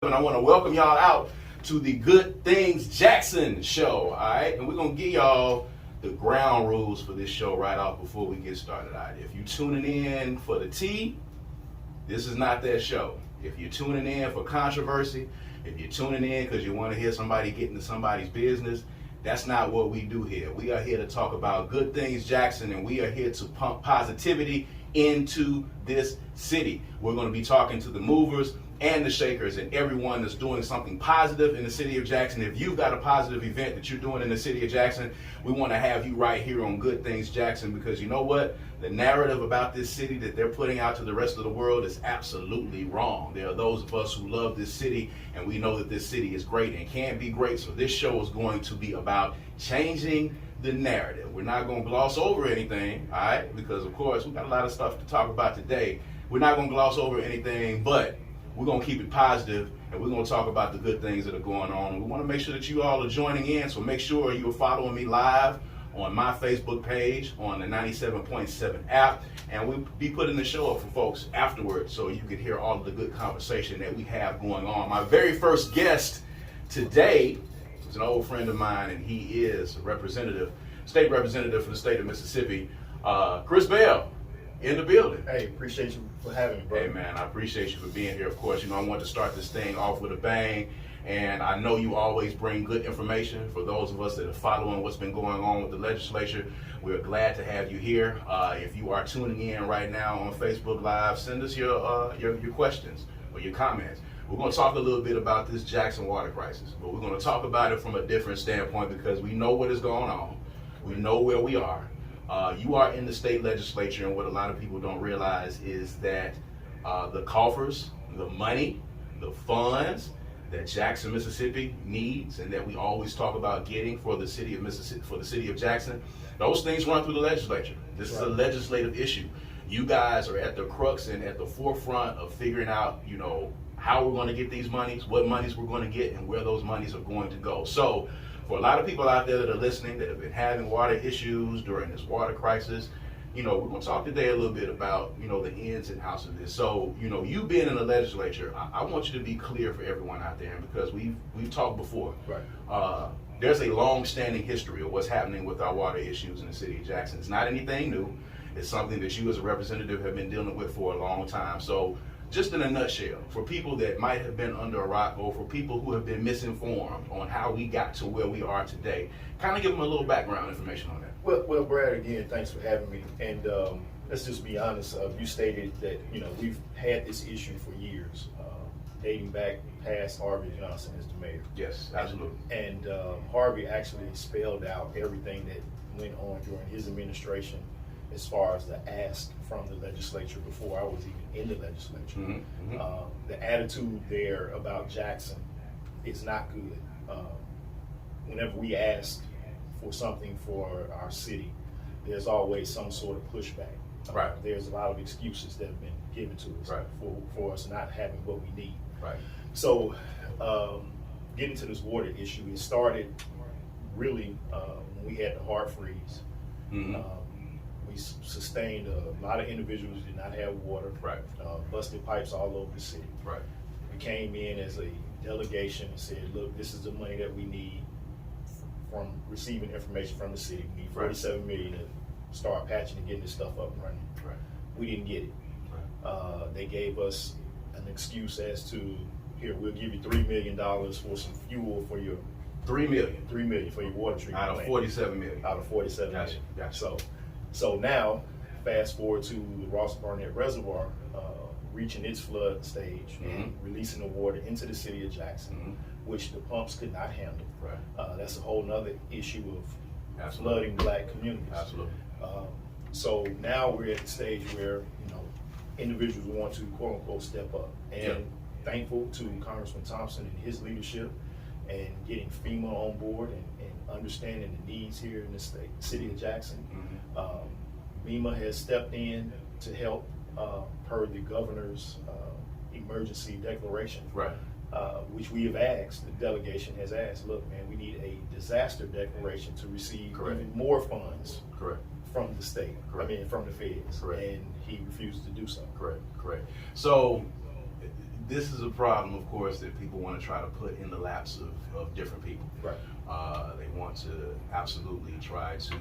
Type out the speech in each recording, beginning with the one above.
And I want to welcome y'all out to the Good Things Jackson show, all right? And we're going to give y'all the ground rules for this show right off before we get started, all right? If you're tuning in for the tea, this is not that show. If you're tuning in for controversy, if you're tuning in because you want to hear somebody get into somebody's business, that's not what we do here. We are here to talk about Good Things Jackson, and we are here to pump positivity into this city. We're going to be talking to the movers and the shakers and everyone that's doing something positive in the city of Jackson. If you've got a positive event that you're doing in the city of Jackson, we want to have you right here on Good Things Jackson, because you know what? The narrative about this city that they're putting out to the rest of the world is absolutely wrong. There are those of us who love this city, and we know that this city is great and can be great. So this show is going to be about changing the narrative. We're not going to gloss over anything, all right? Because of course, we've got a lot of stuff to talk about today. We're not going to gloss over anything, but we're going to keep it positive, and we're going to talk about the good things that are going on. We want to make sure that you all are joining in, so make sure you are following me live on my Facebook page, on the 97.7 app, and we'll be putting the show up for folks afterwards so you can hear all of the good conversation that we have going on. My very first guest today is an old friend of mine, and he is a representative, state representative for the state of Mississippi, Chris Bell. In the building. Hey, appreciate you for having me, bro. Hey, man, I appreciate you for being here. Of course, I want to start this thing off with a bang, and I know you always bring good information for those of us that are following what's been going on with the legislature. We're glad to have you here. If you are tuning in right now on Facebook Live, send us your questions or your comments. We're going to talk a little bit about this Jackson water crisis, but we're going to talk about it from a different standpoint because we know what is going on. We know where we are. You are in the state legislature, and what a lot of people don't realize is that the coffers, the money, the funds that Jackson, Mississippi needs, and that we always talk about getting for the city of Mississippi, for the city of Jackson, those things run through the legislature. This is a legislative issue. You guys are at the crux and at the forefront of figuring out, how we're going to get these monies, what monies we're going to get, and where those monies are going to go. So, for a lot of people out there that are listening that have been having water issues during this water crisis, we're going to talk today a little bit about, the ins and outs of this. So, you being in the legislature, I want you to be clear for everyone out there, because we've talked before. Right. There's a long-standing history of what's happening with our water issues in the city of Jackson. It's not anything new. It's something that you as a representative have been dealing with for a long time. So, just in a nutshell, for people that might have been under a rock, or for people who have been misinformed on how we got to where we are today, kind of give them a little background information on that. Well, Brad, again, thanks for having me. And let's just be honest. You stated that we've had this issue for years, dating back past Harvey Johnson as the mayor. Yes, absolutely. And Harvey actually spelled out everything that went on during his administration, as far as the ask from the legislature before I was even in the legislature. Mm-hmm. The attitude there about Jackson is not good. Whenever we ask for something for our city, there's always some sort of pushback. Right. There's a lot of excuses that have been given to us for us not having what we need. Right. So getting to this water issue, it started really when we had the hard freeze. Mm-hmm. We sustained a lot of individuals who did not have water. Right. Busted pipes all over the city. Right. We came in as a delegation and said, look, this is the money that we need from receiving information from the city. We need $47 million to start patching and getting this stuff up and running. Right. We didn't get it. Right. They gave us an excuse as to, here, we'll give you $3 million for some fuel for your $3 million. $3 million for your water treatment Out of plant. $47 million. Out of $47 Gotcha. million. Gotcha. So now, fast forward to the Ross Barnett Reservoir reaching its flood stage and releasing the water into the city of Jackson, which the pumps could not handle. Right. That's a whole nother issue of Absolutely. flooding black communities. Absolutely. So now we're at the stage where individuals want to quote unquote step up, and thankful to Congressman Thompson and his leadership and getting FEMA on board and understanding the needs here in the city of Jackson. FEMA has stepped in to help per the governor's emergency declaration, Right. Which we have asked, the delegation has asked, look, man, we need a disaster declaration to receive even more funds from the state, from the feds, and he refused to do so. Correct. So this is a problem, of course, that people want to try to put in the laps of different people. Right. They want to absolutely try to,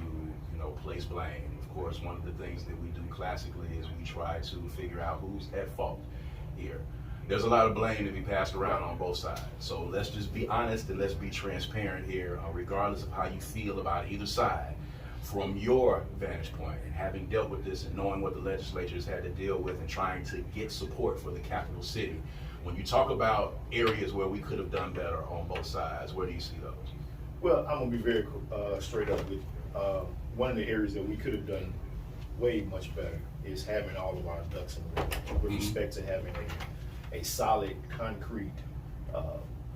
place blame. Of course, one of the things that we do classically is we try to figure out who's at fault here. There's a lot of blame to be passed around on both sides. So let's just be honest and let's be transparent here, regardless of how you feel about either side. From your vantage point and having dealt with this and knowing what the legislatures had to deal with and trying to get support for the capital city, when you talk about areas where we could have done better on both sides, where do you see those? Well, I'm gonna be very straight up with one of the areas that we could have done way much better is having all of our ducks in a row with respect to having a solid, concrete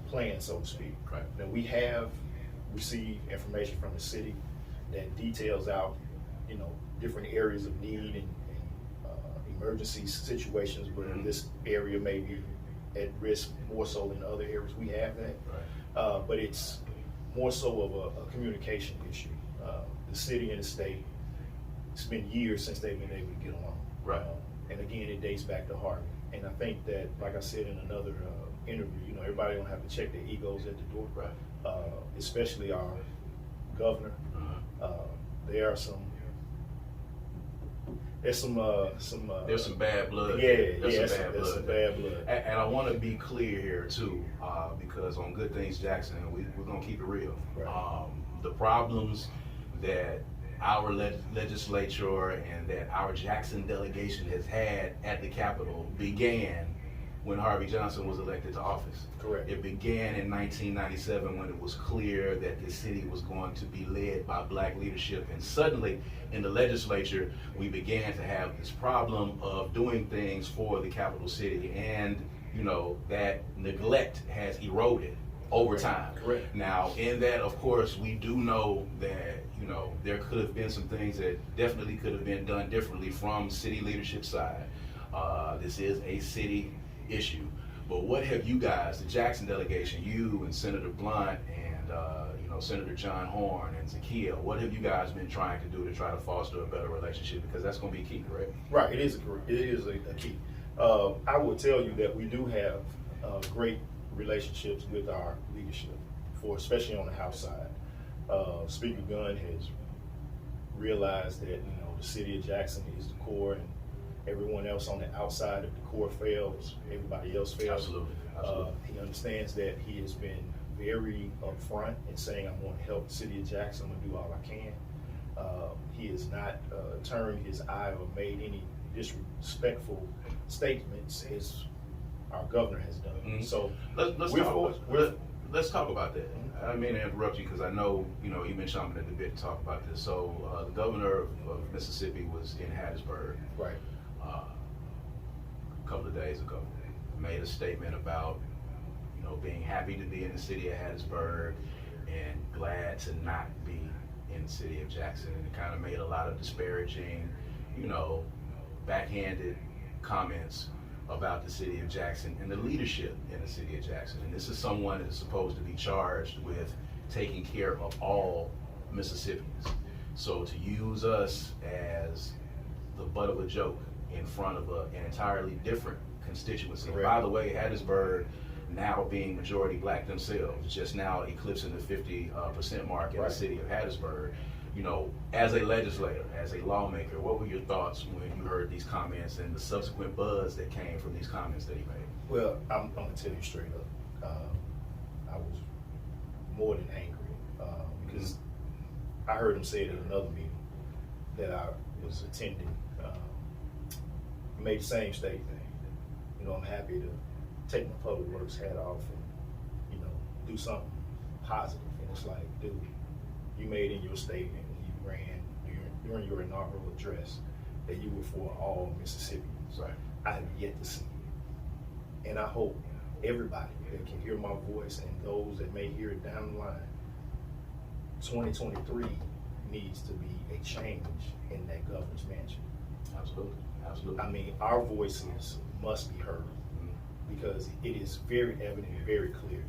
plan, so to speak. Right. Now, we have received information from the city that details out, different areas of need and emergency situations where this area may be at risk more so than other areas. We have that, Right. but it's more so of a communication issue. The city and the state, it's been years since they've been able to get along. Right. And again, it dates back to Harvey. And I think that, like I said in another interview, everybody don't have to check their egos at the door. Right. Especially our governor. There's some bad blood. There's some bad blood. And I want to be clear here too, because on Good Things Jackson, we're gonna keep it real. Right. The problems that our legislature and that our Jackson delegation has had at the Capitol began when Harvey Johnson was elected to office. Correct. It began in 1997 when it was clear that the city was going to be led by black leadership, and suddenly in the legislature we began to have this problem of doing things for the capital city, and that neglect has eroded over time. Correct. Now, in that, of course, we do know that there could have been some things that definitely could have been done differently from city leadership side. This is a city issue. But what have you guys, the Jackson delegation, you and Senator Blunt and Senator John Horn and Zakiya, what have you guys been trying to do to try to foster a better relationship? Because that's going to be key, correct? Right. It is a key. I will tell you that we do have great relationships with our leadership, especially on the House side. Speaker Gunn has realized that the city of Jackson is the core, and everyone else on the outside of the core fails, everybody else fails. Absolutely. He understands that. He has been very upfront in saying, I'm going to help the city of Jackson. I'm going to do all I can. He has not turned his eye or made any disrespectful statements as our governor has done. Mm-hmm. So let's talk about that. I don't mean to interrupt you because I know you've been chomping at the bit to talk about this. So the governor of Mississippi was in Hattiesburg, right, a couple of days ago. Made a statement about being happy to be in the city of Hattiesburg and glad to not be in the city of Jackson, and it kind of made a lot of disparaging, backhanded comments about the city of Jackson and the leadership in the city of Jackson. And this is someone that is supposed to be charged with taking care of all Mississippians. So to use us as the butt of a joke in front of an entirely different constituency. Correct. By the way, Hattiesburg now being majority black themselves, just now eclipsing the 50% mark in Right. the city of Hattiesburg. As a legislator, as a lawmaker, what were your thoughts when you heard these comments and the subsequent buzz that came from these comments that he made? Well, I'm going to tell you straight up. I was more than angry because I heard him say it at another meeting that I was attending. He made the same statement. I'm happy to take my public works hat off and, do something positive. And it's like, dude, you made in your statement when you ran during your inaugural address that you were for all Mississippians. Right. I have yet to see it. And I hope everybody that can hear my voice and those that may hear it down the line, 2023 needs to be a change in that governor's mansion. Absolutely. Absolutely. I mean, our voices must be heard because it is very evident, very clear.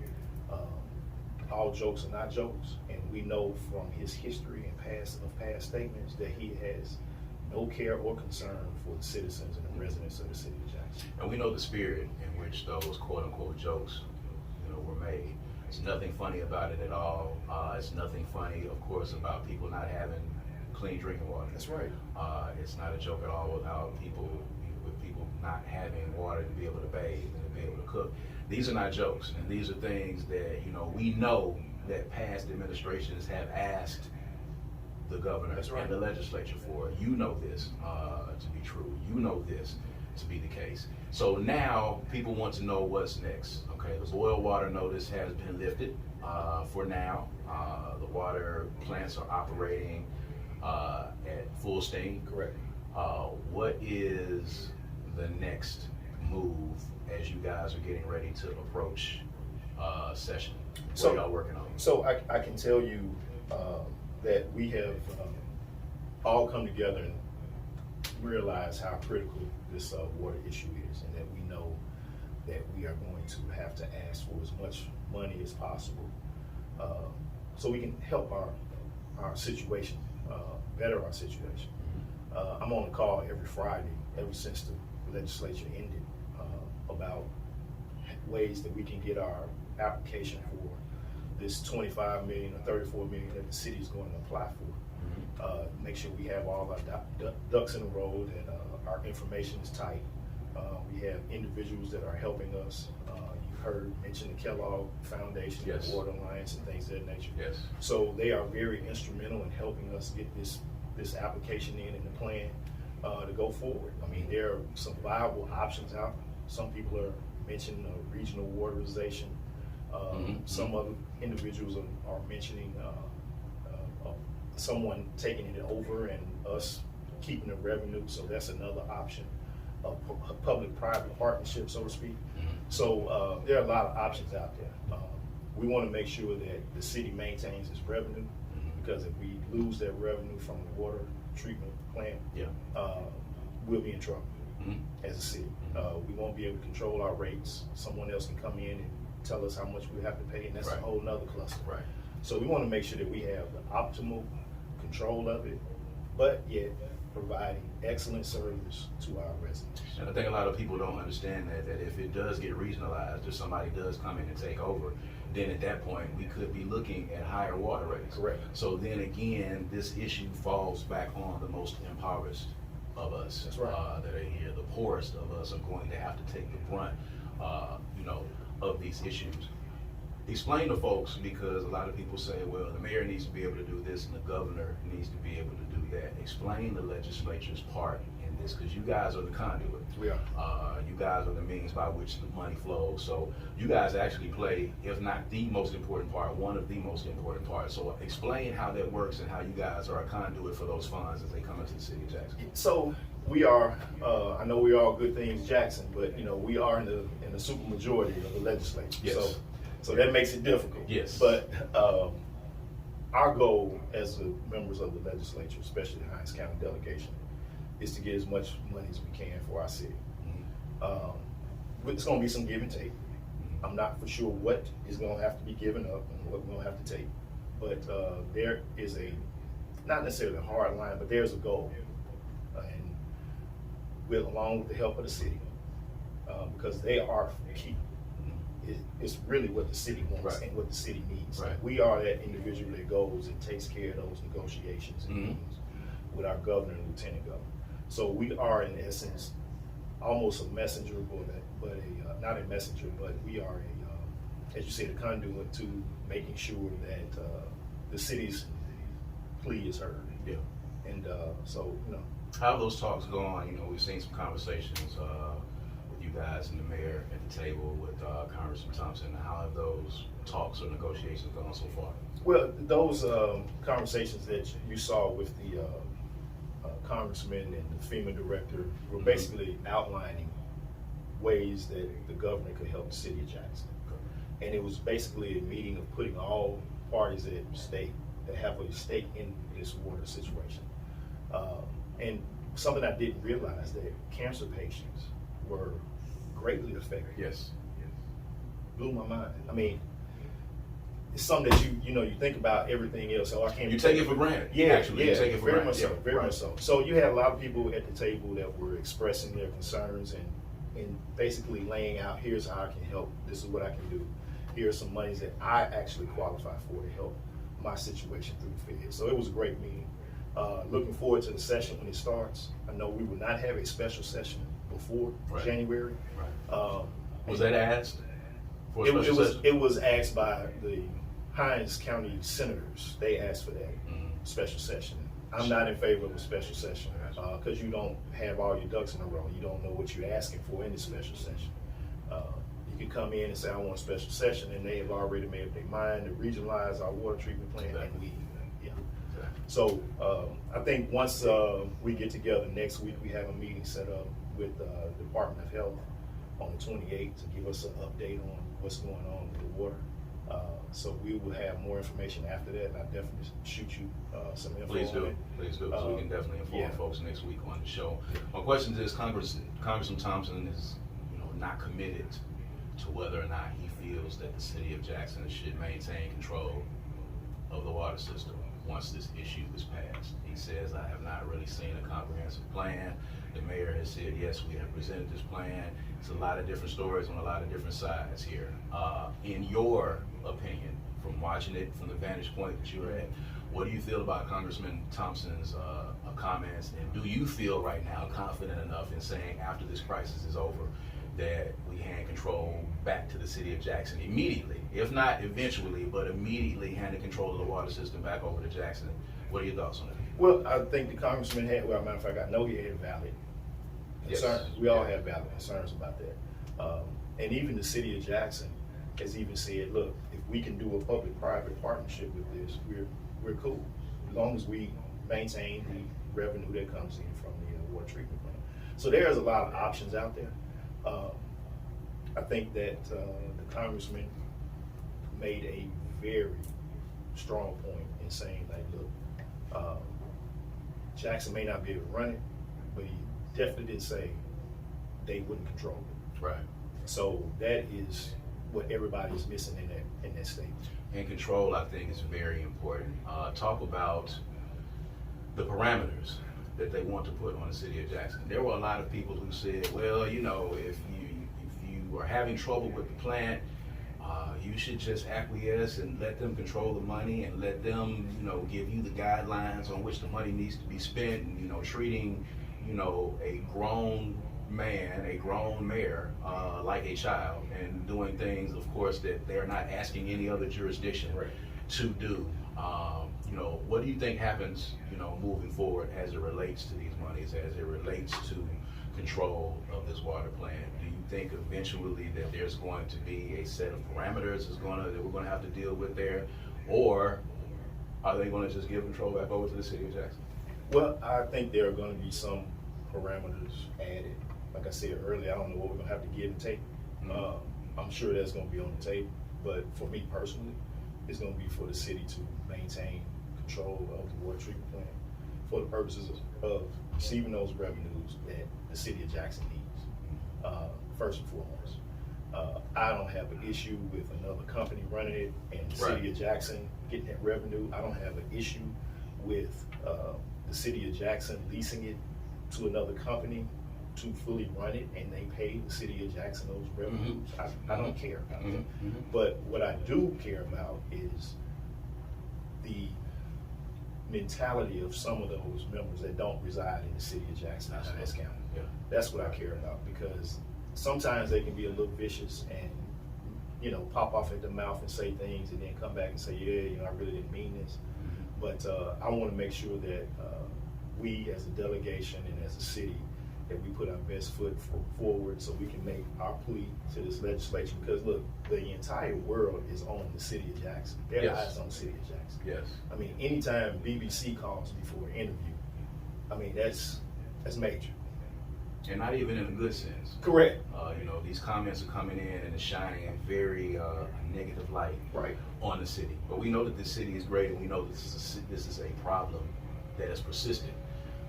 All jokes are not jokes, and we know from his history and past statements that he has no care or concern for the citizens and the residents of the city of Jackson. And we know the spirit in which those quote unquote jokes, were made. There's nothing funny about it at all. It's nothing funny, of course, about people not having clean drinking water. That's right. It's not a joke at all with people not having water to be able to bathe and to be able to cook. These are not jokes, and these are things that we know that past administrations have asked the governor That's right. and the legislature for. You know this to be true. You know this to be the case. So now people want to know what's next. Okay, the boil water notice has been lifted for now. The water plants are operating at full steam. Correct. What is the next move as you guys are getting ready to approach session? What are y'all working on? So I can tell you that we have all come together and realize how critical this water issue is, and that we know that we are going to have to ask for as much money as possible so we can help our situation, better our situation. I'm on a call every Friday, ever since the legislature ended, about ways that we can get our application for this 25 million or 34 million that the city is going to apply for. Make sure we have all our ducks in a row, that our information is tight. We have individuals that are helping us. You've heard mention the Kellogg Foundation, Yes. the Water Alliance, and things of that nature. Yes. So they are very instrumental in helping us get this application in and the plan to go forward. I mean, there are some viable options out. Some people are mentioning regional waterization. Some other individuals are mentioning someone taking it over and us keeping the revenue. So that's another option, public-private partnership, so to speak. So there are a lot of options out there. We want to make sure that the city maintains its revenue, because if we lose that revenue from the water treatment plant, we'll be in trouble as a city. We won't be able to control our rates. Someone else can come in and tell us how much we have to pay, and that's a whole nother cluster. Right. So we want to make sure that we have the optimal control of it, but yet providing excellent service to our residents. And I think a lot of people don't understand that if it does get regionalized, if somebody does come in and take over, then at that point we could be looking at higher water rates. Correct. So then again, this issue falls back on the most impoverished of us. That's right. That are here. The poorest of us are going to have to take the brunt, of these issues. Explain to folks, because a lot of people say, well, the mayor needs to be able to do this and the governor needs to be able to do that. Explain the legislature's part in this, because you guys are the conduit. We are. You guys are the means by which the money flows. So you guys actually play, if not the most important part, one of the most important parts. So explain how that works and how you guys are a conduit for those funds as they come into the city of Jackson. So we are, I know we're all good things Jackson, but we are in the super majority of the legislature. Yes. So that makes it difficult. Yes. But our goal as the members of the legislature, especially the Hinds County delegation, is to get as much money as we can for our city. It's going to be some give and take. I'm not for sure what is going to have to be given up and what we're going to have to take. But there is not necessarily a hard line, but there's a goal. And along with the help of the city, because they are key. It's really what the city wants and what the city needs. Right. We are that individual that goes and takes care of those negotiations and meetings with our governor and lieutenant governor. So we are, in essence, almost a messenger, but not a messenger, but we are as you said, a conduit to making sure that the city's plea is heard. Yeah. And so, How have those talks gone? We've seen some conversations with you guys and the mayor at the table with Congressman Thompson. How have those talks or negotiations gone so far? Well, those conversations that you saw with the congressman and the FEMA director were basically outlining ways that the governor could help the city of Jackson. And it was basically a meeting of putting all parties at stake that have a stake in this water situation. And something I didn't realize, that cancer patients were greatly affected. Yes. Blew my mind. I mean, it's something that you think about everything else. So I can't. You take it for granted. Yeah, actually, you take it for very granted. much so, Yeah, very right. much so. So you had a lot of people at the table that were expressing their concerns and basically laying out, here's how I can help. This is what I can do. Here are some monies that I actually qualify for to help my situation through the Fed. So it was a great meeting. Looking forward to the session when it starts. I know we will not have a special session before Right. January. Right. Was that asked for a special session? It was asked by the Hinds County senators. They asked for that special session. I'm not in favor of a special session because you don't have all your ducks in a row. You don't know what you're asking for in the special session. You can come in and say, I want a special session, and they have already made up their mind to regionalize our water treatment plant, and we, yeah. So I think once we get together next week, we have a meeting set up with the Department of Health on the 28th to give us an update on what's going on with the water. So we will have more information after that, and I'll definitely shoot you some info Please on do. it. Please do, so we can definitely inform folks next week on the show. My question is, Congressman Thompson is, not committed to whether or not he feels that the city of Jackson should maintain control of the water system once this issue is passed. He says, I have not really seen a comprehensive plan. The mayor has said, yes, we have presented this plan. It's a lot of different stories on a lot of different sides here. In your opinion, from watching it from the vantage point that you're at, what do you feel about Congressman Thompson's comments? And do you feel right now confident enough in saying after this crisis is over that we hand control back to the city of Jackson immediately, if not eventually, but immediately handing control of the water system back over to Jackson? What are your thoughts on that? Well, I think the congressman had, matter of fact, I know he had valid concerns. We all have valid concerns about that. And even the city of Jackson has even said, look, if we can do a public-private partnership with this, we're cool, as long as we maintain the revenue that comes in from the water treatment plant. So there's a lot of options out there. I think that the congressman made a very strong point in saying, like, look, Jackson may not be able to run it, but he definitely did say they wouldn't control it. Right. So that is what everybody's missing in that statement. And control, I think, is very important. Talk about the parameters that they want to put on the city of Jackson. There were a lot of people who said, well, if you are having trouble with the plant, you should just acquiesce and let them control the money and let them, give you the guidelines on which the money needs to be spent, and, treating, a grown man, a grown mayor, like a child, and doing things, of course, that they're not asking any other jurisdiction to do. What do you think happens, moving forward as it relates to these monies, as it relates to control of this water plant? Do you think eventually that there's going to be a set of parameters that we're going to have to deal with there, or are they going to just give control back over to the city of Jackson? Well, I think there are going to be some parameters added. Like I said earlier, I don't know what we're going to have to give and take. I'm sure that's going to be on the table, but for me personally, it's going to be for the city to maintain control of the water treatment plant for the purposes of receiving those revenues that the city of Jackson needs, first and foremost. I don't have an issue with another company running it and the city of Jackson getting that revenue. I don't have an issue with the city of Jackson leasing it to another company to fully run it, and they pay the city of Jackson those revenues. I don't care about that. But what I do care about is the mentality of some of those members that don't reside in the city of Jackson, Hinds County. Yeah. That's what I care about, because sometimes they can be a little vicious and pop off at the mouth and say things and then come back and say, I really didn't mean this. But I want to make sure that we as a delegation and as a city, that we put our best foot forward so we can make our plea to this legislation. Because look, the entire world is on the city of Jackson. Their eyes on the city of Jackson. Yes. I mean, anytime BBC calls me for an interview, I mean, that's major. And not even in a good sense. Correct. These comments are coming in and it's shining a very negative light on the city. But we know that this city is great, and we know this is a problem that has persisted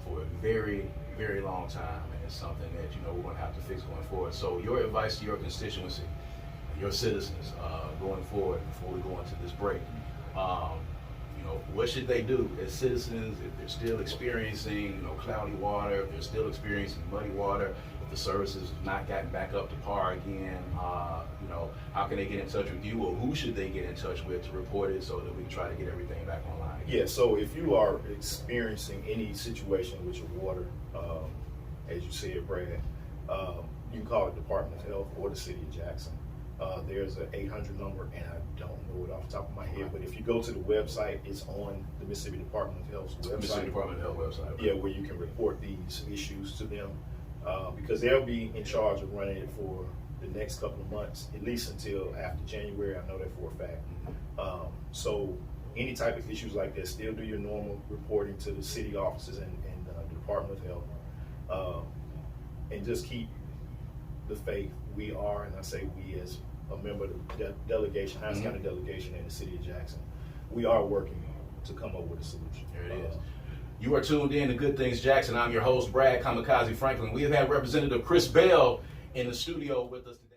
for a very, very long time, and it's something that we're going to have to fix going forward. So your advice to your constituency your citizens going forward before we go into this break. What should they do as citizens if they're still experiencing, cloudy water, if they're still experiencing muddy water, if the services have not gotten back up to par again? How can they get in touch with you, or who should they get in touch with to report it so that we can try to get everything back online again? Yeah, so if you are experiencing any situation with your water, as you said, Brad, you can call the Department of Health or the City of Jackson. There's an 800 number, and I don't know it off the top of my head, but if you go to the website, it's on the Mississippi Department of Health's website. Mississippi Department of Health website. Yeah, where you can report these issues to them, because they'll be in charge of running it for the next couple of months, at least until after January. I know that for a fact. So any type of issues like that, still do your normal reporting to the city offices and the Department of Health, and just keep the faith. We are, and I say we as a member of the delegation, Hines County delegation in the City of Jackson, we are working to come up with a solution. There it is. You are tuned in to Good Things Jackson. I'm your host, Brad Kamikaze Franklin. We have had Representative Chris Bell in the studio with us today.